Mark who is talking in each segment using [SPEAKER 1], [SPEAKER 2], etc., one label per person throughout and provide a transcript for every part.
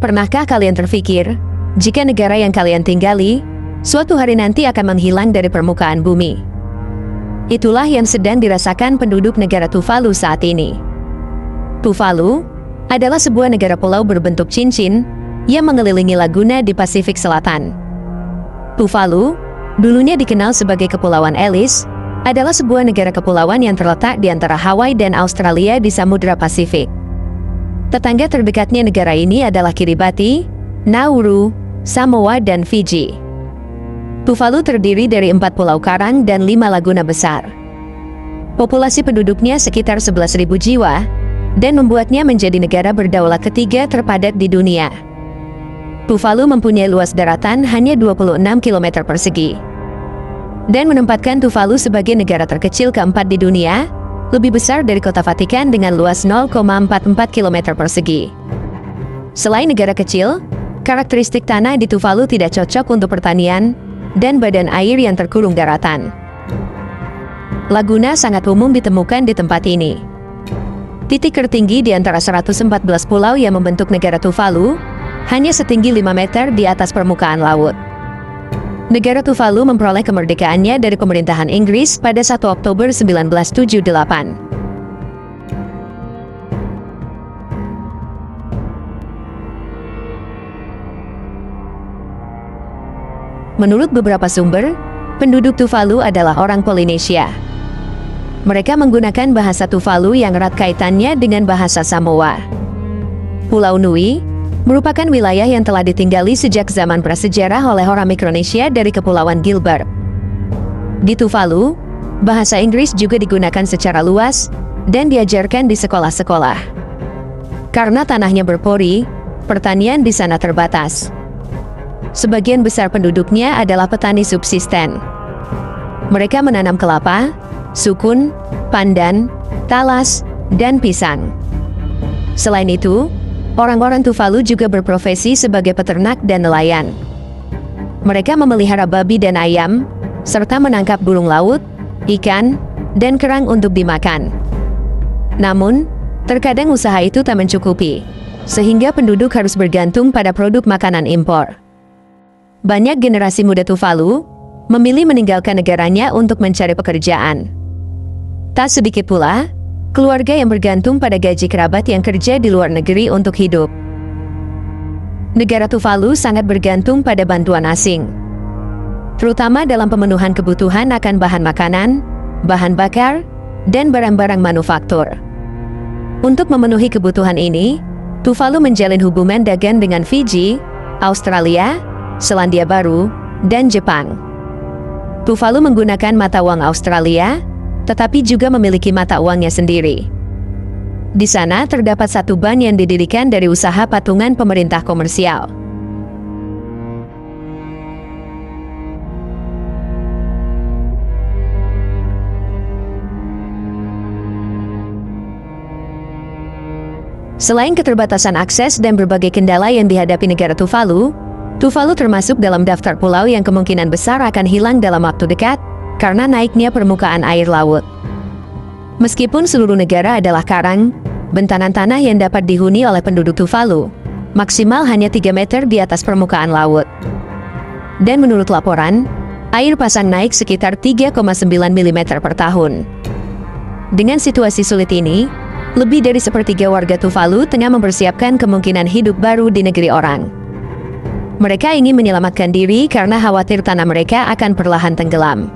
[SPEAKER 1] Pernahkah kalian terpikir, jika negara yang kalian tinggali, suatu hari nanti akan menghilang dari permukaan bumi? Itulah yang sedang dirasakan penduduk negara Tuvalu saat ini. Tuvalu adalah sebuah negara pulau berbentuk cincin yang mengelilingi laguna di Pasifik Selatan. Tuvalu, dulunya dikenal sebagai Kepulauan Ellis, adalah sebuah negara kepulauan yang terletak di antara Hawaii dan Australia di Samudra Pasifik. Tetangga terdekatnya negara ini adalah Kiribati, Nauru, Samoa, dan Fiji. Tuvalu terdiri dari 4 pulau karang dan 5 laguna besar. Populasi penduduknya sekitar 11.000 jiwa, dan membuatnya menjadi negara berdaulat ketiga terpadat di dunia. Tuvalu mempunyai luas daratan hanya 26 km persegi, dan menempatkan Tuvalu sebagai negara terkecil keempat di dunia, lebih besar dari kota Vatikan dengan luas 0,44 km persegi. Selain negara kecil, karakteristik tanah di Tuvalu tidak cocok untuk pertanian, dan badan air yang terkurung daratan. Laguna sangat umum ditemukan di tempat ini. Titik tertinggi di antara 114 pulau yang membentuk negara Tuvalu, hanya setinggi 5 meter di atas permukaan laut. Negara Tuvalu memperoleh kemerdekaannya dari pemerintahan Inggris pada 1 Oktober 1978. Menurut beberapa sumber, penduduk Tuvalu adalah orang Polinesia. Mereka menggunakan bahasa Tuvalu yang erat kaitannya dengan bahasa Samoa. Pulau Nui merupakan wilayah yang telah ditinggali sejak zaman prasejarah oleh orang Mikronesia dari Kepulauan Gilbert. Di Tuvalu, bahasa Inggris juga digunakan secara luas dan diajarkan di sekolah-sekolah. Karena tanahnya berpori, pertanian di sana terbatas. Sebagian besar penduduknya adalah petani subsisten. Mereka menanam kelapa, sukun, pandan, talas, dan pisang. Selain itu, orang-orang Tuvalu juga berprofesi sebagai peternak dan nelayan. Mereka memelihara babi dan ayam, serta menangkap burung laut, ikan, dan kerang untuk dimakan. Namun, terkadang usaha itu tak mencukupi, sehingga penduduk harus bergantung pada produk makanan impor. Banyak generasi muda Tuvalu memilih meninggalkan negaranya untuk mencari pekerjaan. Tak sedikit pula keluarga yang bergantung pada gaji kerabat yang kerja di luar negeri untuk hidup. Negara Tuvalu sangat bergantung pada bantuan asing, terutama dalam pemenuhan kebutuhan akan bahan makanan, bahan bakar, dan barang-barang manufaktur. Untuk memenuhi kebutuhan ini, Tuvalu menjalin hubungan dagang dengan Fiji, Australia, Selandia Baru, dan Jepang. Tuvalu menggunakan mata uang Australia, tetapi juga memiliki mata uangnya sendiri. Di sana terdapat satu bank yang didirikan dari usaha patungan pemerintah komersial. Selain keterbatasan akses dan berbagai kendala yang dihadapi negara Tuvalu, Tuvalu termasuk dalam daftar pulau yang kemungkinan besar akan hilang dalam waktu dekat, karena naiknya permukaan air laut. Meskipun seluruh negara adalah karang, bentanan tanah yang dapat dihuni oleh penduduk Tuvalu maksimal hanya 3 meter di atas permukaan laut. Dan menurut laporan, air pasang naik sekitar 3,9 mm per tahun. Dengan situasi sulit ini, lebih dari sepertiga warga Tuvalu tengah mempersiapkan kemungkinan hidup baru di negeri orang. Mereka ingin menyelamatkan diri karena khawatir tanah mereka akan perlahan tenggelam.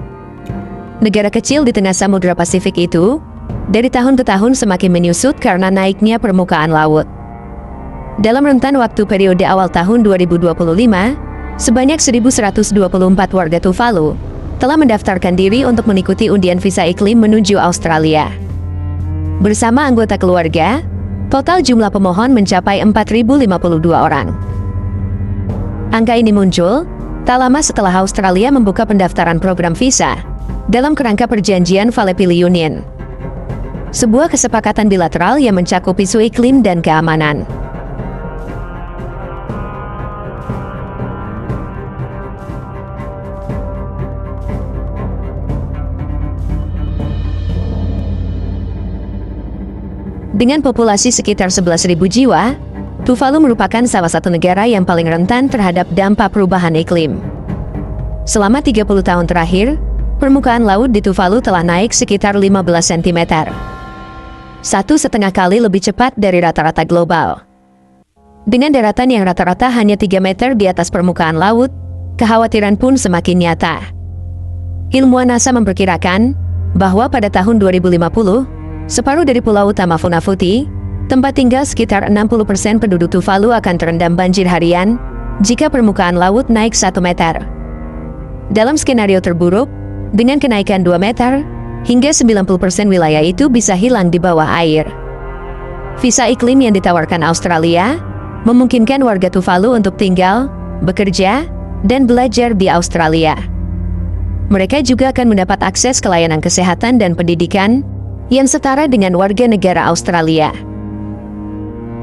[SPEAKER 1] Negara kecil di tengah Samudra Pasifik itu, dari tahun ke tahun semakin menyusut karena naiknya permukaan laut. Dalam rentan waktu periode awal tahun 2025, sebanyak 1.124 warga Tuvalu telah mendaftarkan diri untuk mengikuti undian visa iklim menuju Australia. Bersama anggota keluarga, total jumlah pemohon mencapai 4.052 orang. Angka ini muncul tak lama setelah Australia membuka pendaftaran program visa dalam kerangka perjanjian Valley Union, sebuah kesepakatan bilateral yang mencakup isu iklim dan keamanan. Dengan populasi sekitar 11.000 jiwa, Tuvalu merupakan salah satu negara yang paling rentan terhadap dampak perubahan iklim. Selama 30 tahun terakhir, permukaan laut di Tuvalu telah naik sekitar 15 cm. 1,5 kali lebih cepat dari rata-rata global. Dengan daratan yang rata-rata hanya 3 meter di atas permukaan laut, kekhawatiran pun semakin nyata. Ilmuwan NASA memperkirakan bahwa pada tahun 2050, separuh dari pulau utama Funafuti, tempat tinggal sekitar 60% penduduk Tuvalu akan terendam banjir harian jika permukaan laut naik 1 meter. Dalam skenario terburuk, dengan kenaikan 2 meter, hingga 90% wilayah itu bisa hilang di bawah air. Visa iklim yang ditawarkan Australia memungkinkan warga Tuvalu untuk tinggal, bekerja, dan belajar di Australia. Mereka juga akan mendapat akses ke layanan kesehatan dan pendidikan yang setara dengan warga negara Australia.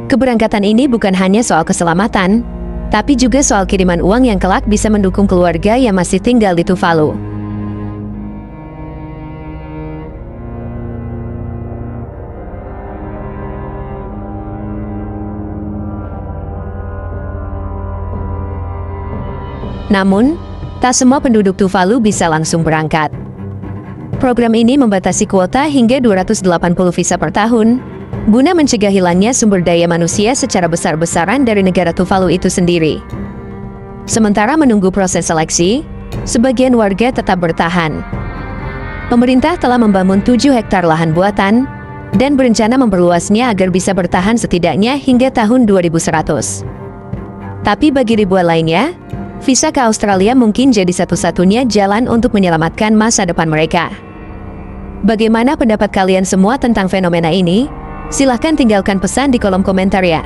[SPEAKER 1] Keberangkatan ini bukan hanya soal keselamatan, tapi juga soal kiriman uang yang kelak bisa mendukung keluarga yang masih tinggal di Tuvalu. Namun, tak semua penduduk Tuvalu bisa langsung berangkat. Program ini membatasi kuota hingga 280 visa per tahun, guna mencegah hilangnya sumber daya manusia secara besar-besaran dari negara Tuvalu itu sendiri. Sementara menunggu proses seleksi, sebagian warga tetap bertahan. Pemerintah telah membangun 7 hektar lahan buatan, dan berencana memperluasnya agar bisa bertahan setidaknya hingga tahun 2100. Tapi bagi ribuan lainnya, visa ke Australia mungkin jadi satu-satunya jalan untuk menyelamatkan masa depan mereka. Bagaimana pendapat kalian semua tentang fenomena ini? Silahkan tinggalkan pesan di kolom komentar ya.